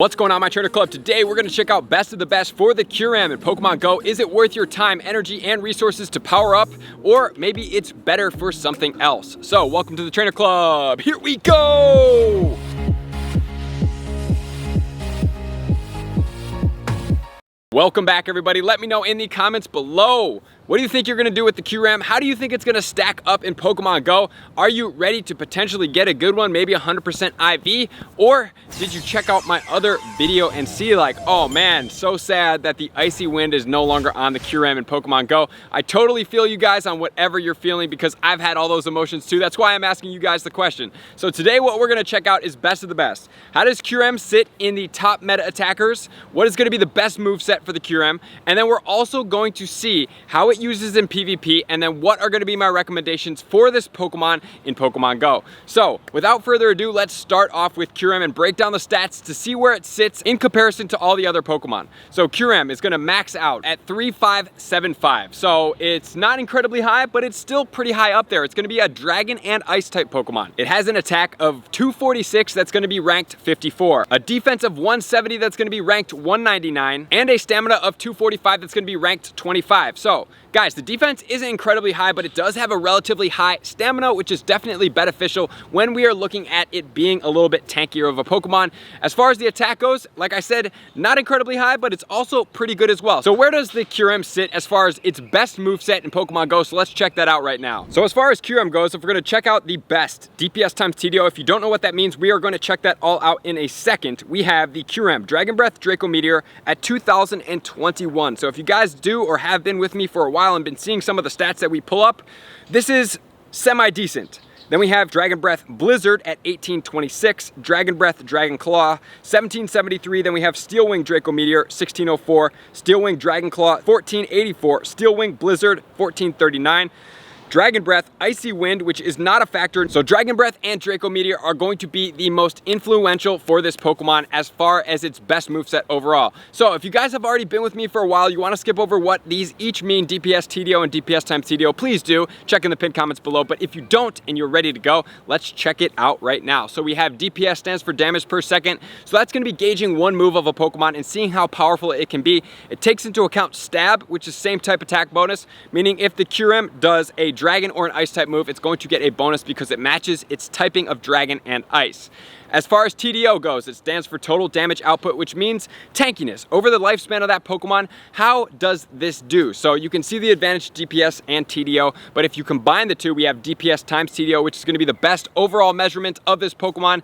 What's going on, my trainer club? Today we're going to check out best of the best for the Kyurem in Pokemon Go. Is it worth your time, energy, and resources to power up? Or maybe it's better for something else? So welcome to the trainer club. Here we go! Welcome back, everybody. Let me know in the comments below. What do you think you're gonna do with the Kyurem? How do you think it's gonna stack up in Pokemon Go? Are you ready to potentially get a good one, maybe 100% IV? Or did you check out my other video and see like, oh man, so sad that the Icy Wind is no longer on the Kyurem in Pokemon Go? I totally feel you guys on whatever you're feeling because I've had all those emotions too. That's why I'm asking you guys the question. So today what we're gonna check out is best of the best. How does Kyurem sit in the top meta attackers? What is gonna be the best moveset for the Kyurem? And then we're also going to see how it uses in PvP, and then what are going to be my recommendations for this Pokemon in Pokemon Go. So without further ado, let's start off with Kyurem and break down the stats to see where it sits in comparison to all the other Pokemon. So Kyurem is going to max out at 3575. So it's not incredibly high, but it's still pretty high up there. It's going to be a Dragon and Ice type Pokemon. It has an attack of 246 that's going to be ranked 54, a defense of 170 that's going to be ranked 199, and a stamina of 245 that's going to be ranked 25. So guys, the defense isn't incredibly high, but it does have a relatively high stamina, which is definitely beneficial when we are looking at it being a little bit tankier of a Pokemon. As far as the attack goes, like I said, not incredibly high, but it's also pretty good as well. So where does the Kyurem sit as far as its best moveset in Pokemon Go? So let's check that out right now. So as far as Kyurem goes, if we're gonna check out the best DPS Times TDO, if you don't know what that means, we are gonna check that all out in a second. We have the Kyurem Dragon Breath Draco Meteor at 2021. So if you guys do or have been with me for a while and been seeing some of the stats that we pull up, this is semi-decent. Then we have Dragon Breath Blizzard at 1826, Dragon Breath Dragon Claw 1773, then we have Steel Wing Draco Meteor 1604, Steel Wing Dragon Claw 1484, Steel Wing Blizzard 1439, Dragon Breath Icy Wind, which is not a factor. So Dragon Breath and Draco Meteor are going to be the most influential for this Pokemon as far as its best moveset overall. So if you guys have already been with me for a while, you want to skip over what these each mean, DPS TDO and DPS Times TDO, please do. Check in the pinned comments below. But if you don't and you're ready to go, let's check it out right now. So we have DPS stands for damage per second. So that's going to be gauging one move of a Pokemon and seeing how powerful it can be. It takes into account stab, which is same type attack bonus, meaning if the Kyurem does a Dragon or an Ice type move, it's going to get a bonus because it matches its typing of Dragon and Ice. As far as TDO goes, it stands for total damage output, which means tankiness. Over the lifespan of that Pokemon, how does this do? So you can see the advantage DPS and TDO, but if you combine the two, we have DPS Times TDO, which is going to be the best overall measurement of this Pokemon,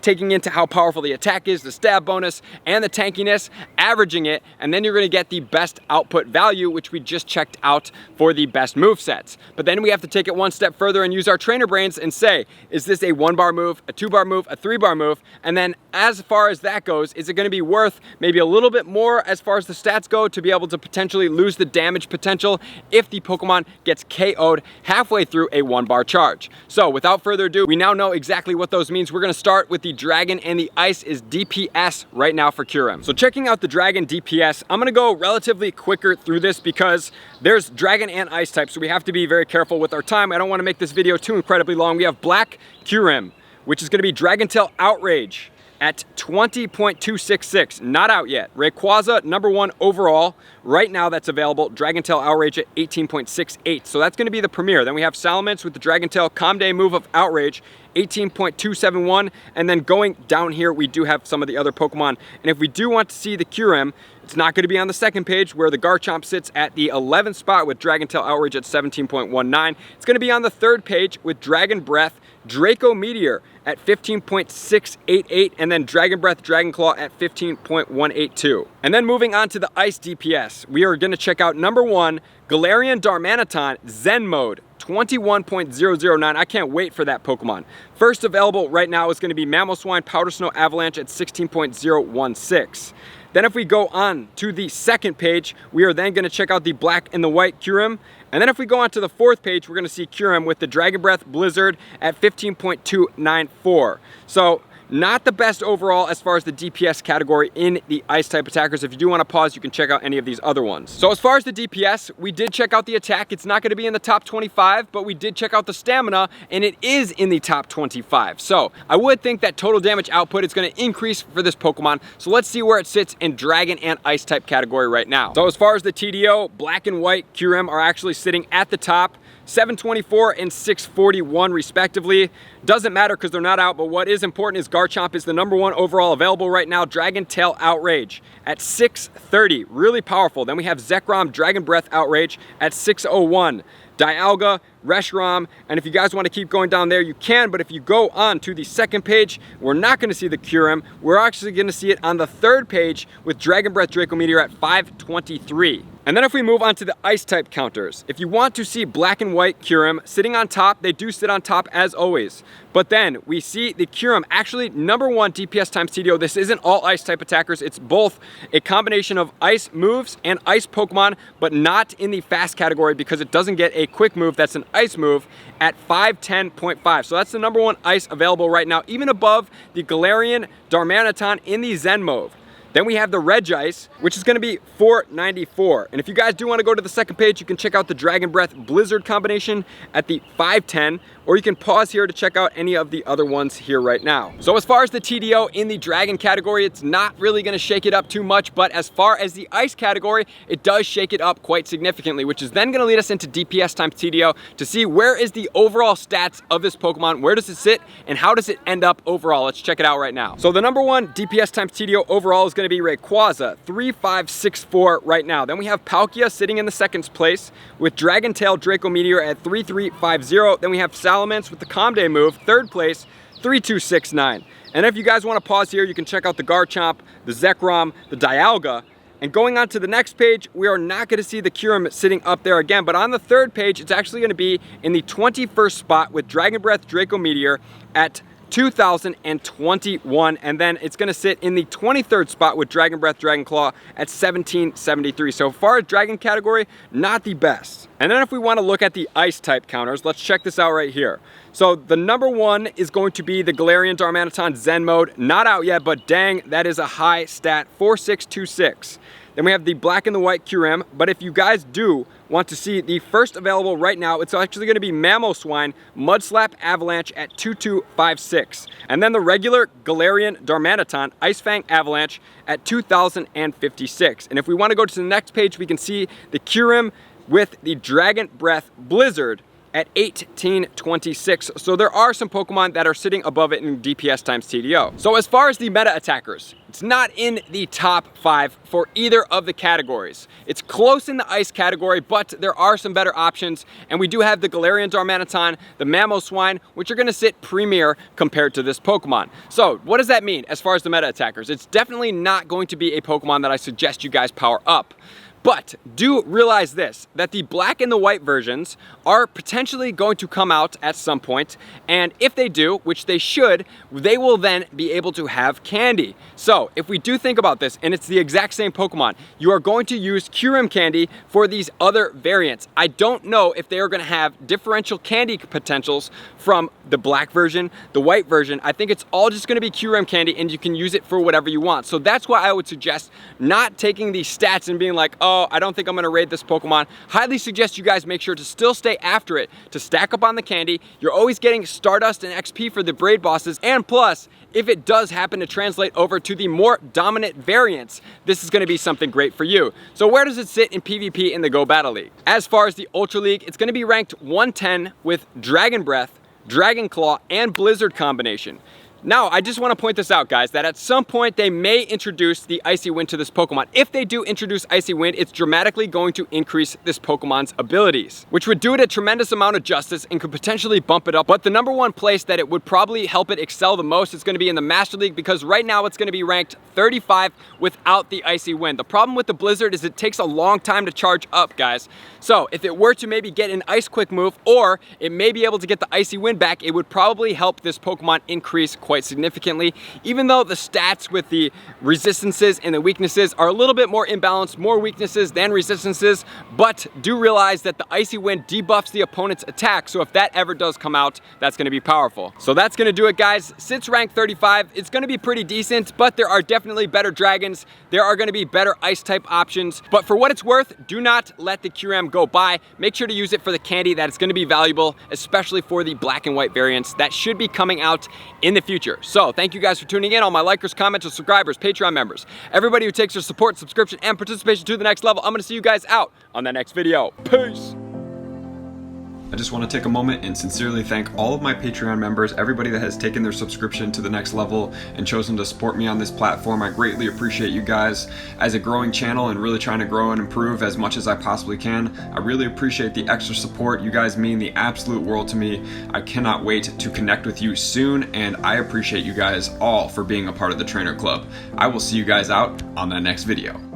taking into how powerful the attack is, the stab bonus, and the tankiness, averaging it, and then you're going to get the best output value, which we just checked out for the best move sets. But then we have to take it one step further and use our trainer brains and say, is this a 1-bar move, a 2-bar move, a 3-bar move? And then as far as that goes, is it going to be worth maybe a little bit more as far as the stats go to be able to potentially lose the damage potential if the Pokemon gets KO'd halfway through a 1-bar charge? So without further ado, we now know exactly what those means. We're going to start with the Dragon, and the Ice is DPS right now for Kyurem. So checking out the Dragon DPS, I'm going to go relatively quicker through this because there's Dragon and Ice types, so we have to be very careful with our time. I don't want to make this video too incredibly long. We have Black Kyurem, which is going to be Dragon Tail Outrage at 20.266, not out yet. Rayquaza, #1 overall, right now that's available, Dragon Tail Outrage at 18.68, so that's going to be the premier. Then we have Salamence with the Dragon Tail Calm Day move of Outrage, 18.271, and then going down here, we do have some of the other Pokemon, and if we do want to see the Kyurem, it's not going to be on the second page where the Garchomp sits at the 11th spot with Dragon Tail Outrage at 17.19. It's going to be on the third page with Dragon Breath Draco Meteor at 15.688, and then Dragon Breath Dragon Claw at 15.182. And then moving on to the Ice DPS, we are going to check out #1, Galarian Darmanitan Zen Mode, 21.009. I can't wait for that Pokemon. First available right now is going to be Mamoswine Powder Snow Avalanche at 16.016. Then if we go on to the second page, we are then going to check out the Black and the White Kyurem. And then if we go on to the fourth page, we're going to see Kyurem with the Dragon Breath Blizzard at 15.294. So Not the best overall as far as the DPS category in the ice type attackers. If you do want to pause, you can check out any of these other ones. So as far as the DPS, we did check out the attack. It's not going to be in the top 25, but we did check out the stamina, and it is in the top 25. So I would think that total damage output is going to increase for this Pokemon. So let's see where it sits in dragon and ice type category right now. So as far as the TDO, black and white Kyurem are actually sitting at the top, 724 and 641 respectively. Doesn't matter because they're not out, but what is important is Garchomp is the #1 overall available right now. Dragon Tail Outrage at 630, really powerful. Then we have Zekrom Dragon Breath Outrage at 601. Dialga, Reshiram, and if you guys want to keep going down there, you can, but if you go on to the second page, we're not going to see the Kyurem. We're actually going to see it on the third page with Dragon Breath Draco Meteor at 523. And then if we move on to the ice type counters, if you want to see black and white Kyurem sitting on top, they do sit on top as always. But then we see the Kyurem actually #1 DPS Times TDO. This isn't all ice type attackers. It's both a combination of ice moves and ice Pokemon, but not in the fast category because it doesn't get a quick move that's an ice move at 510.5. So that's the #1 ice available right now, even above the Galarian Darmanitan in the Zen mode. Then we have the Regice, which is going to be 494. And if you guys do want to go to the second page, you can check out the Dragon Breath Blizzard combination at the 510, or you can pause here to check out any of the other ones here right now. So as far as the TDO in the Dragon category, it's not really going to shake it up too much, but as far as the Ice category, it does shake it up quite significantly, which is then going to lead us into DPS Times TDO to see where is the overall stats of this Pokemon, where does it sit, and how does it end up overall. Let's check it out right now. So the #1 DPS Times TDO overall is going to be Rayquaza, 3564 right now. Then we have Palkia sitting in the second place with Dragon Tail Draco Meteor at 3350. Then we have Salamence with the Comday move, third place, 3269. And if you guys want to pause here, you can check out the Garchomp, the Zekrom, the Dialga. And going on to the next page, we are not going to see the Kyurem sitting up there again, but on the third page, it's actually going to be in the 21st spot with Dragon Breath Draco Meteor at 2021, and then it's going to sit in the 23rd spot with Dragon Breath Dragon Claw at 1773. So far as Dragon category, not the best. And then if we want to look at the ice type counters, let's check this out right here. So the #1 is going to be the Galarian Darmanitan Zen mode, not out yet, but dang, that is a high stat, 4626. Then we have the black and the white Kyurem, but if you guys do want to see the first available right now, it's actually going to be Mamoswine Mudslap Avalanche at 2256. And then the regular Galarian Darmanitan Ice Fang Avalanche at 2056. And if we want to go to the next page, we can see the Kyurem with the Dragon Breath Blizzard at 1826. So there are some Pokemon that are sitting above it in DPS Times TDO. So as far as the meta attackers, it's not in the top 5 for either of the categories. It's close in the ice category, but there are some better options. And we do have the Galarian Darmanitan, the Mamoswine, which are going to sit premier compared to this Pokemon. So what does that mean as far as the meta attackers? It's definitely not going to be a Pokemon that I suggest you guys power up. But do realize this, that the black and the white versions are potentially going to come out at some point, and if they do, which they should, they will then be able to have candy. So if we do think about this, and it's the exact same Pokemon, you are going to use Kyurem candy for these other variants. I don't know if they are going to have differential candy potentials from the black version, the white version. I think it's all just going to be Kyurem candy, and you can use it for whatever you want. So that's why I would suggest not taking these stats and being like, oh, I don't think I'm going to raid this Pokemon. Highly suggest you guys make sure to still stay after it, to stack up on the candy. You're always getting Stardust and XP for the braid bosses, and plus, if it does happen to translate over to the more dominant variants, this is going to be something great for you. So where does it sit in PvP in the Go Battle League? As far as the Ultra League, it's going to be ranked 110 with Dragon Breath, Dragon Claw, and Blizzard combination. Now, I just want to point this out, guys, that at some point they may introduce the Icy Wind to this Pokemon. If they do introduce Icy Wind, it's dramatically going to increase this Pokemon's abilities, which would do it a tremendous amount of justice and could potentially bump it up. But the #1 place that it would probably help it excel the most is going to be in the Master League, because right now it's going to be ranked 35 without the Icy Wind. The problem with the Blizzard is it takes a long time to charge up, guys. So if it were to maybe get an Ice Quick move, or it may be able to get the Icy Wind back, it would probably help this Pokemon increase quite significantly, even though the stats with the resistances and the weaknesses are a little bit more imbalanced, more weaknesses than resistances, but do realize that the Icy Wind debuffs the opponent's attack, so if that ever does come out, that's going to be powerful. So that's going to do it, guys. Since rank 35, it's going to be pretty decent, but there are definitely better dragons. There are going to be better ice type options, but for what it's worth, do not let the Kyurem go by. Make sure to use it for the candy. That is going to be valuable, especially for the black and white variants that should be coming out in the future. So thank you guys for tuning in, all my likers, commenters, subscribers, Patreon members, everybody who takes their support, subscription, and participation to the next level. I'm going to see you guys out on the next video. Peace. I just want to take a moment and sincerely thank all of my Patreon members, everybody that has taken their subscription to the next level and chosen to support me on this platform. I greatly appreciate you guys. As a growing channel and really trying to grow and improve as much as I possibly can, I really appreciate the extra support. You guys mean the absolute world to me. I cannot wait to connect with you soon, and I appreciate you guys all for being a part of the Trainer Club. I will see you guys out on the next video.